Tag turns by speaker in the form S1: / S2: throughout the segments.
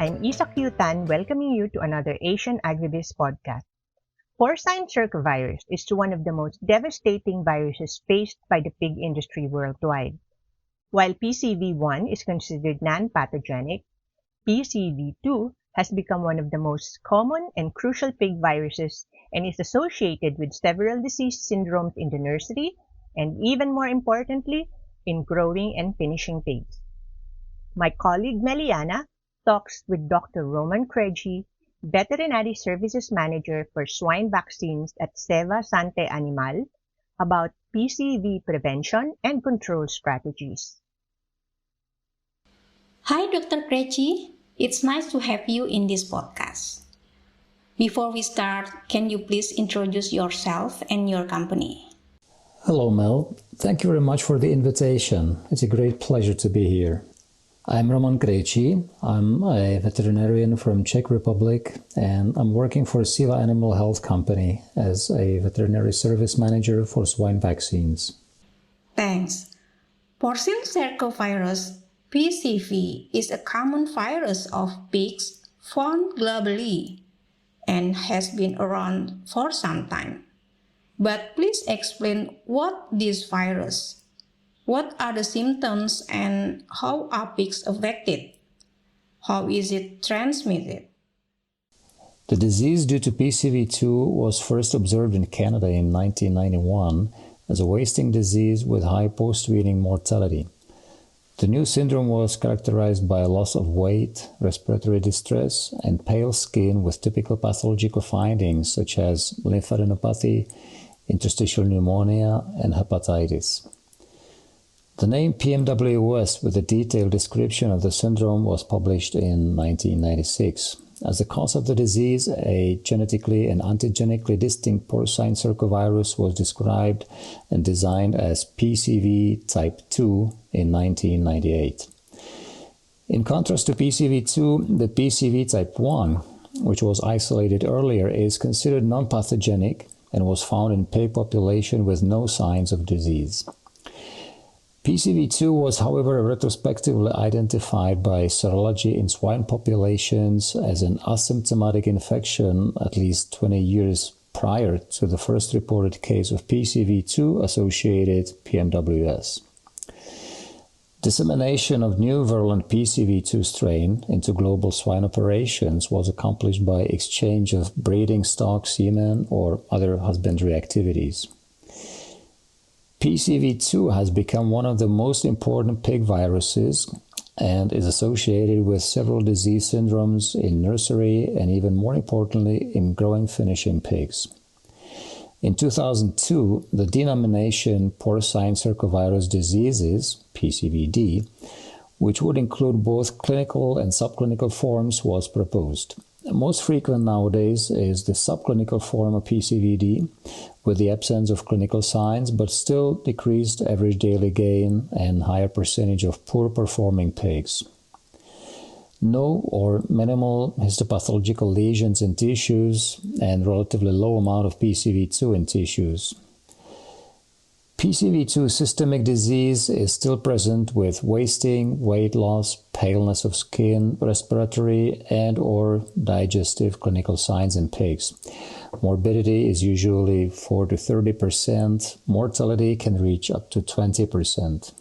S1: I'm Isa Tan, welcoming you to another Asian Agribiz podcast. Porcine circovirus is one of the most devastating viruses faced by the pig industry worldwide. While PCV1 is considered non-pathogenic, PCV2 has become one of the most common and crucial pig viruses and is associated with several disease syndromes in the nursery and, even more importantly, in growing and finishing pigs. My colleague Meliana talks with Dr. Roman Krejci, Veterinary Services Manager for Swine Vaccines at Ceva Santé Animale, about PCV prevention and control strategies.
S2: Hi, Dr. Krejci. It's nice to have you in this podcast. Before we start, can you please introduce yourself and your company?
S3: Hello, Mel. Thank you very much for the invitation. It's a great pleasure to be here. I'm Roman Krejci. I'm a veterinarian from Czech Republic, and I'm working for Ceva Animal Health Company as a Veterinary Service Manager for Swine Vaccines.
S2: Thanks. Porcine circovirus, PCV, is a common virus of pigs found globally and has been around for some time. But please explain what this virus. What are the symptoms and how are pigs affected? How is it transmitted?
S3: The disease due to PCV2 was first observed in Canada in 1991 as a wasting disease with high postweaning mortality. The new syndrome was characterized by a loss of weight, respiratory distress, and pale skin with typical pathological findings such as lymphadenopathy, interstitial pneumonia, and hepatitis. The name PMWS with a detailed description of the syndrome was published in 1996. As the cause of the disease, a genetically and antigenically distinct porcine circovirus was described and designed as PCV type 2 in 1998. In contrast to PCV2, the PCV type 1, which was isolated earlier, is considered non-pathogenic and was found in pig population with no signs of disease. PCV2 was, however, retrospectively identified by serology in swine populations as an asymptomatic infection at least 20 years prior to the first reported case of PCV2-associated PMWS. Dissemination of new virulent PCV2 strain into global swine operations was accomplished by exchange of breeding stock semen or other husbandry activities. PCV2 has become one of the most important pig viruses and is associated with several disease syndromes in nursery and, even more importantly, in growing finishing pigs. In 2002, the denomination porcine circovirus diseases, PCVD, which would include both clinical and subclinical forms, was proposed. Most frequent nowadays is the subclinical form of PCVD with the absence of clinical signs, but still decreased average daily gain and higher percentage of poor performing pigs. No or minimal histopathological lesions in tissues and relatively low amount of PCV2 in tissues. PCV2 systemic disease is still present with wasting, weight loss, paleness of skin, respiratory and or digestive clinical signs in pigs. Morbidity is usually 4 to 30%. Mortality can reach up to 20%.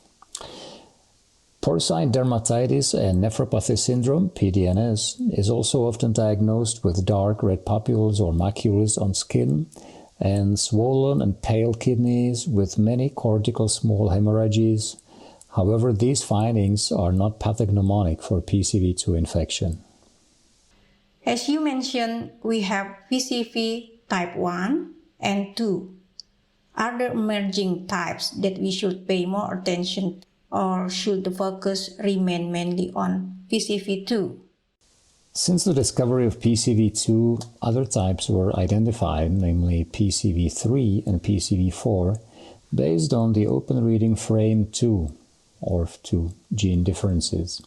S3: Porcine dermatitis and nephropathy syndrome, PDNS, is also often diagnosed with dark red papules or macules on skin and swollen and pale kidneys with many cortical small hemorrhages. However, these findings are not pathognomonic for PCV2 infection.
S2: As you mentioned, we have PCV type 1 and 2. Are there emerging types that we should pay more attention to, or should the focus remain mainly on PCV2?
S3: Since the discovery of PCV2, other types were identified, namely PCV3 and PCV4, based on the open reading frame 2, or 2 gene differences.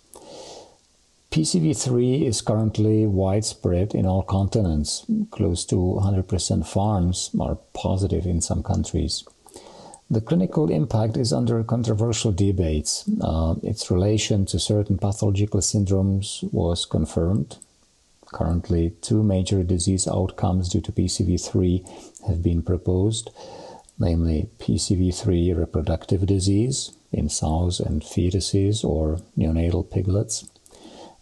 S3: PCV3 is currently widespread in all continents. Close to 100% farms are positive in some countries. The clinical impact is under controversial debates. Its relation to certain pathological syndromes was confirmed. Currently, 2 major disease outcomes due to PCV3 have been proposed, namely PCV3 reproductive disease in sows and fetuses or neonatal piglets,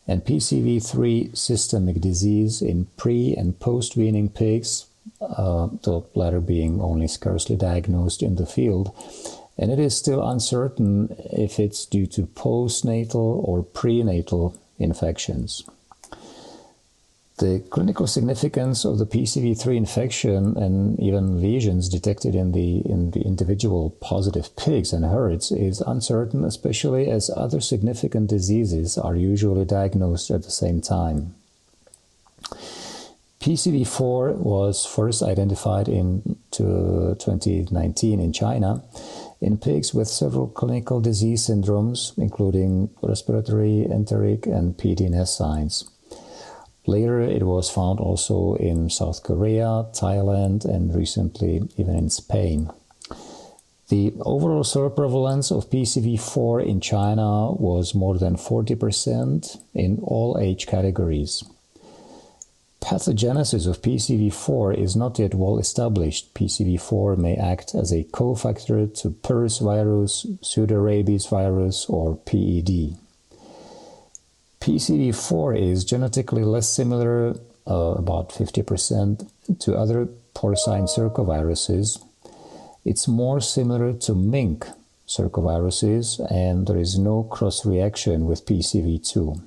S3: and PCV3 systemic disease in pre- and post-weaning pigs, the latter being only scarcely diagnosed in the field, and it is still uncertain if it's due to postnatal or prenatal infections. The clinical significance of the PCV3 infection and even lesions detected in the individual positive pigs and herds is uncertain, especially as other significant diseases are usually diagnosed at the same time. PCV4 was first identified in 2019 in China in pigs with several clinical disease syndromes, including respiratory, enteric, and PDNS signs. Later, it was found also in South Korea, Thailand, and recently even in Spain. The overall seroprevalence of PCV4 in China was more than 40% in all age categories. Pathogenesis of PCV4 is not yet well established. PCV4 may act as a cofactor to PRRS virus, pseudorabies virus, or PED. PCV4 is genetically less similar, about 50%, to other porcine circoviruses. It's more similar to mink circoviruses, and there is no cross-reaction with PCV2.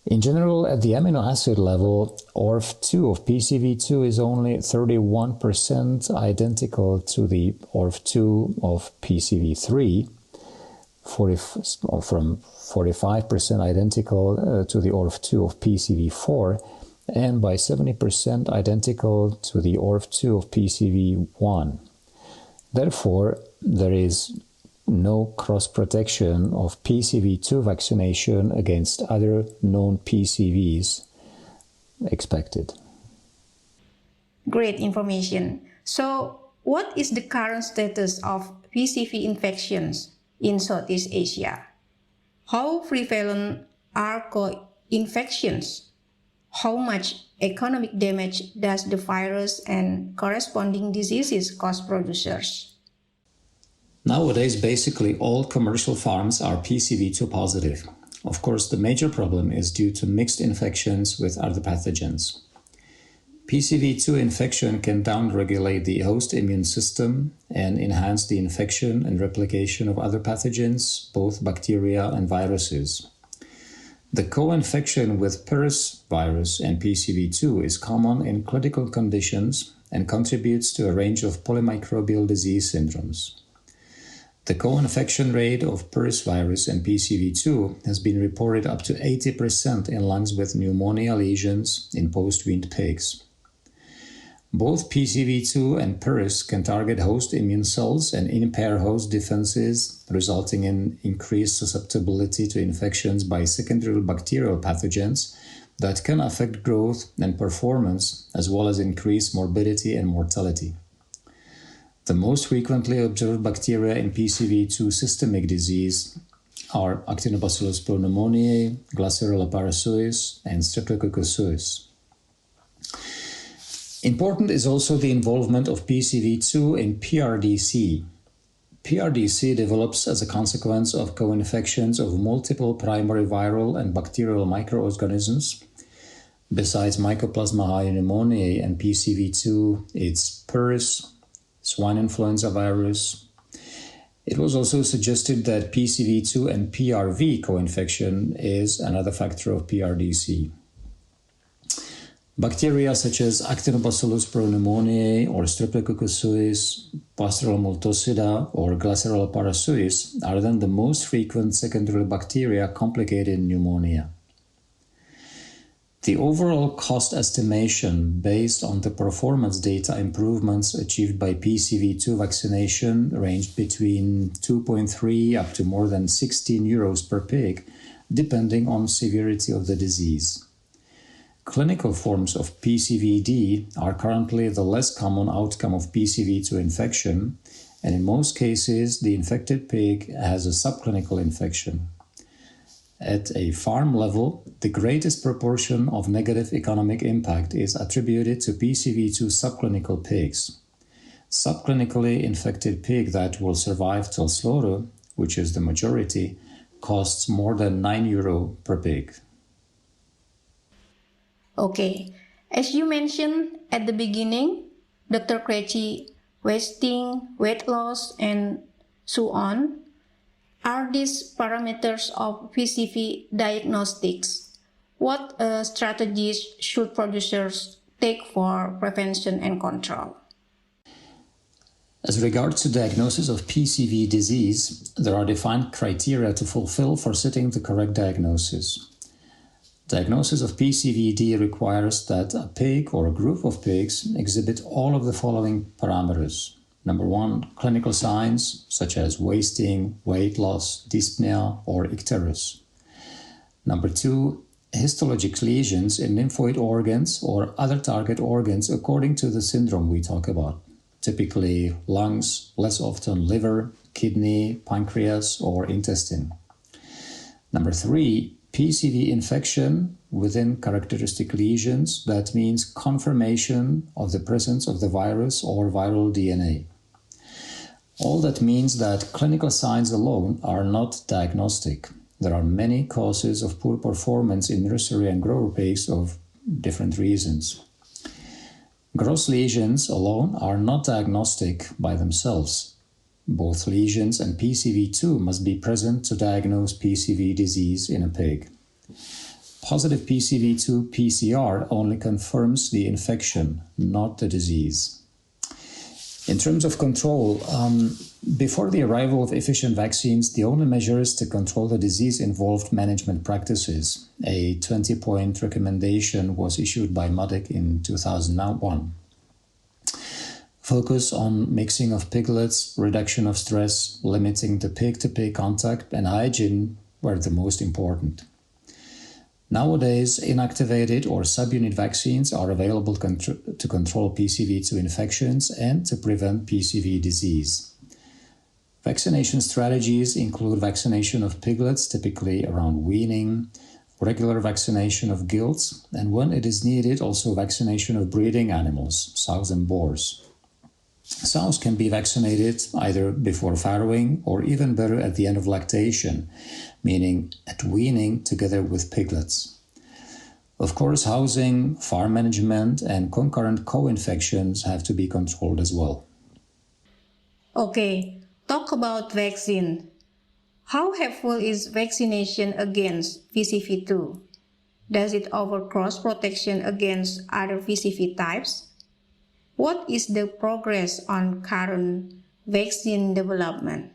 S3: In general, at the amino acid level, ORF2 of PCV2 is only 31% identical to the ORF2 of PCV3, from 45% identical to the ORF2 of PCV4, and by 70% identical to the ORF2 of PCV1. Therefore, there is no cross-protection of PCV2 vaccination against other known PCVs expected.
S2: Great information. So, what is the current status of PCV infections in Southeast Asia? How prevalent are co-infections? How much economic damage does the virus and corresponding diseases cause producers?
S3: Nowadays, basically all commercial farms are PCV2 positive. Of course, the major problem is due to mixed infections with other pathogens. PCV2 infection can downregulate the host immune system and enhance the infection and replication of other pathogens, both bacteria and viruses. The co-infection with PRRS virus and PCV2 is common in clinical conditions and contributes to a range of polymicrobial disease syndromes. The co-infection rate of PRRS virus and PCV2 has been reported up to 80% in lungs with pneumonia lesions in post-weaned pigs. Both PCV2 and PRRS can target host immune cells and impair host defenses, resulting in increased susceptibility to infections by secondary bacterial pathogens that can affect growth and performance, as well as increase morbidity and mortality. The most frequently observed bacteria in PCV2 systemic disease are Actinobacillus pneumoniae, Glasserella parasuis, and Streptococcus suis. Important is also the involvement of PCV2 in PRDC. PRDC develops as a consequence of co-infections of multiple primary viral and bacterial microorganisms. Besides Mycoplasma pneumoniae and PCV2, it's PRRS, swine influenza virus. It was also suggested that PCV2 and PRV co-infection is another factor of PRDC. Bacteria such as Actinobacillus pneumoniae or Streptococcus suis, Pasteurella multocida or Glasserella parasuis are then the most frequent secondary bacteria complicated in pneumonia. The overall cost estimation based on the performance data improvements achieved by PCV2 vaccination ranged between 2.3 up to more than 16 euros per pig, depending on severity of the disease. Clinical forms of PCVD are currently the less common outcome of PCV2 infection, and in most cases, the infected pig has a subclinical infection. At a farm level, the greatest proportion of negative economic impact is attributed to PCV2 subclinical pigs. Subclinically infected pig that will survive till slaughter, which is the majority, costs more than €9 per pig.
S2: Okay, as you mentioned at the beginning, Dr. Krejci, wasting, weight loss, and so on, are these parameters of PCV diagnostics? What strategies should producers take for prevention and control?
S3: As regards to diagnosis of PCV disease, there are defined criteria to fulfill for setting the correct diagnosis. Diagnosis of PCVD requires that a pig or a group of pigs exhibit all of the following parameters. Number 1, clinical signs such as wasting, weight loss, dyspnea, or icterus. Number 2, histologic lesions in lymphoid organs or other target organs according to the syndrome we talk about. Typically lungs, less often liver, kidney, pancreas, or intestine. Number 3, PCV infection within characteristic lesions. That means confirmation of the presence of the virus or viral DNA. All that means that clinical signs alone are not diagnostic. There are many causes of poor performance in nursery and grower pigs of different reasons. Gross lesions alone are not diagnostic by themselves. Both lesions and PCV2 must be present to diagnose PCV disease in a pig. Positive PCV2 PCR only confirms the infection, not the disease. In terms of control, before the arrival of efficient vaccines, the only measures to control the disease involved management practices. A 20-point recommendation was issued by MUDIC in 2001. Focus on mixing of piglets, reduction of stress, limiting the pig-to-pig contact, and hygiene were the most important. Nowadays, inactivated or subunit vaccines are available to control PCV2 infections and to prevent PCV disease. Vaccination strategies include vaccination of piglets, typically around weaning, regular vaccination of gilts, and when it is needed, also vaccination of breeding animals, sows and boars. Sows can be vaccinated either before farrowing or even better at the end of lactation, meaning at weaning together with piglets. Of course, housing, farm management, and concurrent co-infections have to be controlled as well.
S2: Okay, talk about vaccine. How helpful is vaccination against PCV2? Does it offer cross-protection against other PCV types? What is the progress on current vaccine development?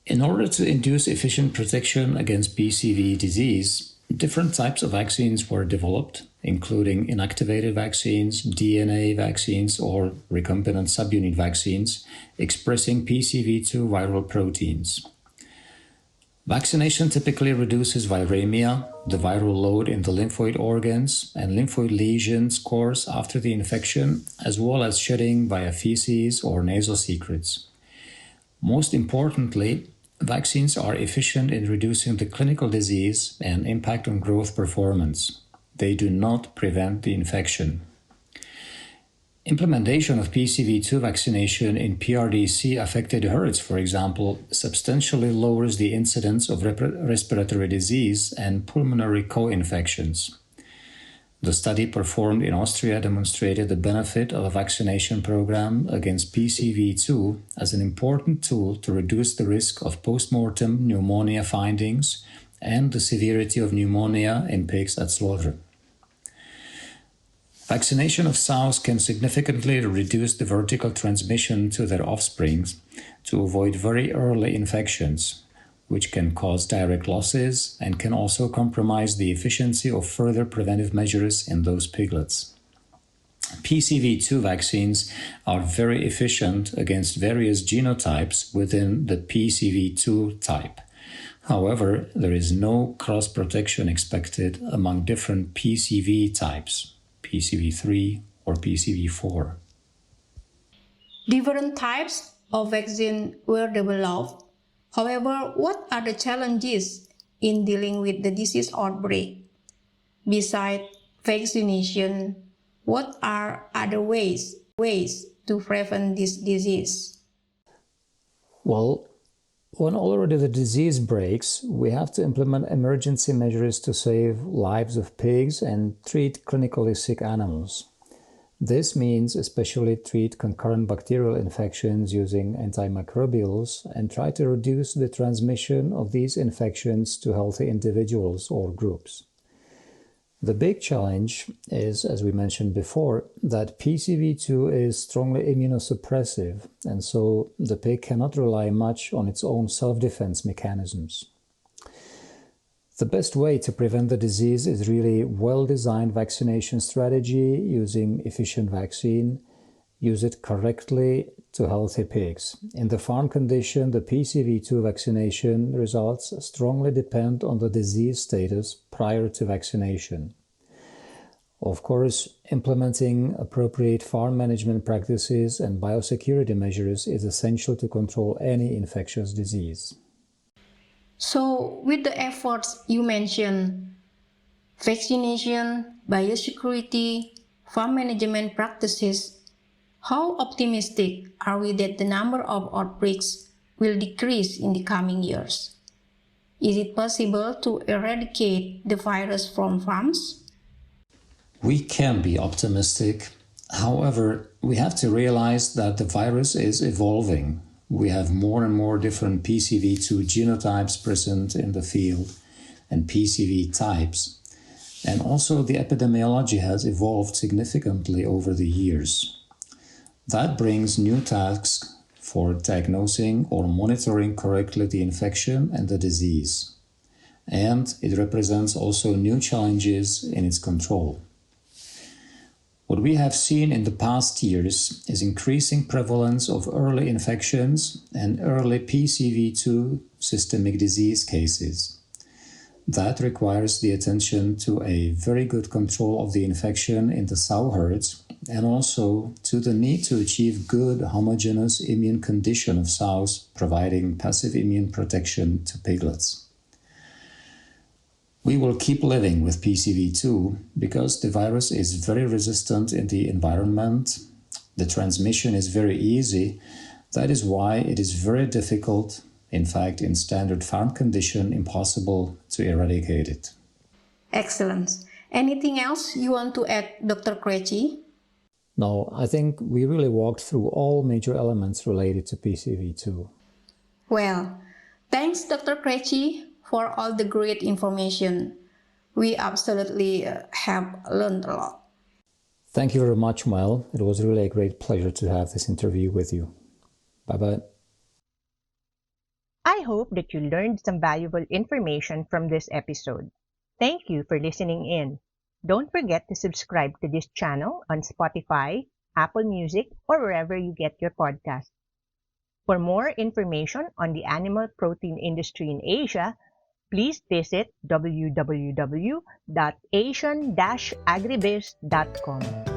S3: In order to induce efficient protection against PCV disease, different types of vaccines were developed, including inactivated vaccines, DNA vaccines, or recombinant subunit vaccines expressing PCV2 viral proteins. Vaccination typically reduces viremia, the viral load in the lymphoid organs, and lymphoid lesion scores after the infection, as well as shedding via feces or nasal secrets. Most importantly, vaccines are efficient in reducing the clinical disease and impact on growth performance. They do not prevent the infection. Implementation of PCV2 vaccination in PRDC-affected herds, for example, substantially lowers the incidence of respiratory disease and pulmonary co-infections. The study performed in Austria demonstrated the benefit of a vaccination program against PCV2 as an important tool to reduce the risk of post-mortem pneumonia findings and the severity of pneumonia in pigs at slaughter. Vaccination of sows can significantly reduce the vertical transmission to their offspring to avoid very early infections, which can cause direct losses and can also compromise the efficiency of further preventive measures in those piglets. PCV2 vaccines are very efficient against various genotypes within the PCV2 type. However, there is no cross-protection expected among different PCV types, PCV3 or PCV4.
S2: Different types of vaccine were developed. However, what are the challenges in dealing with the disease outbreak? Besides vaccination, what are other ways to prevent this disease?
S3: Well, when already the disease breaks, we have to implement emergency measures to save lives of pigs and treat clinically sick animals. This means especially treat concurrent bacterial infections using antimicrobials and try to reduce the transmission of these infections to healthy individuals or groups. The big challenge is, as we mentioned before, that PCV2 is strongly immunosuppressive, and so the pig cannot rely much on its own self-defense mechanisms. The best way to prevent the disease is really well-designed vaccination strategy using efficient vaccine. Use it correctly to healthy pigs. In the farm condition, the PCV2 vaccination results strongly depend on the disease status prior to vaccination. Of course, implementing appropriate farm management practices and biosecurity measures is essential to control any infectious disease.
S2: So, with the efforts you mentioned, vaccination, biosecurity, farm management practices, how optimistic are we that the number of outbreaks will decrease in the coming years? Is it possible to eradicate the virus from farms?
S3: We can be optimistic. However, we have to realize that the virus is evolving. We have more and more different PCV2 genotypes present in the field and PCV types. And also the epidemiology has evolved significantly over the years. That brings new tasks for diagnosing or monitoring correctly the infection and the disease. And it represents also new challenges in its control. What we have seen in the past years is increasing prevalence of early infections and early PCV2 systemic disease cases. That requires the attention to a very good control of the infection in the sow herds and also to the need to achieve good homogeneous immune condition of sows, providing passive immune protection to piglets. We will keep living with PCV2 because the virus is very resistant in the environment. The transmission is very easy. That is why it is very difficult, in fact, in standard farm condition, impossible to eradicate it.
S2: Excellent. Anything else you want to add, Dr. Krejci?
S3: No, I think we really walked through all major elements related to PCV2.
S2: Well, thanks, Dr. Krejci, for all the great information. We absolutely have learned a lot.
S3: Thank you very much, Mel. It was really a great pleasure to have this interview with you. Bye-bye.
S1: I hope that you learned some valuable information from this episode. Thank you for listening in. Don't forget to subscribe to this channel on Spotify, Apple Music, or wherever you get your podcasts. For more information on the animal protein industry in Asia, please visit www.asian-agribiz.com.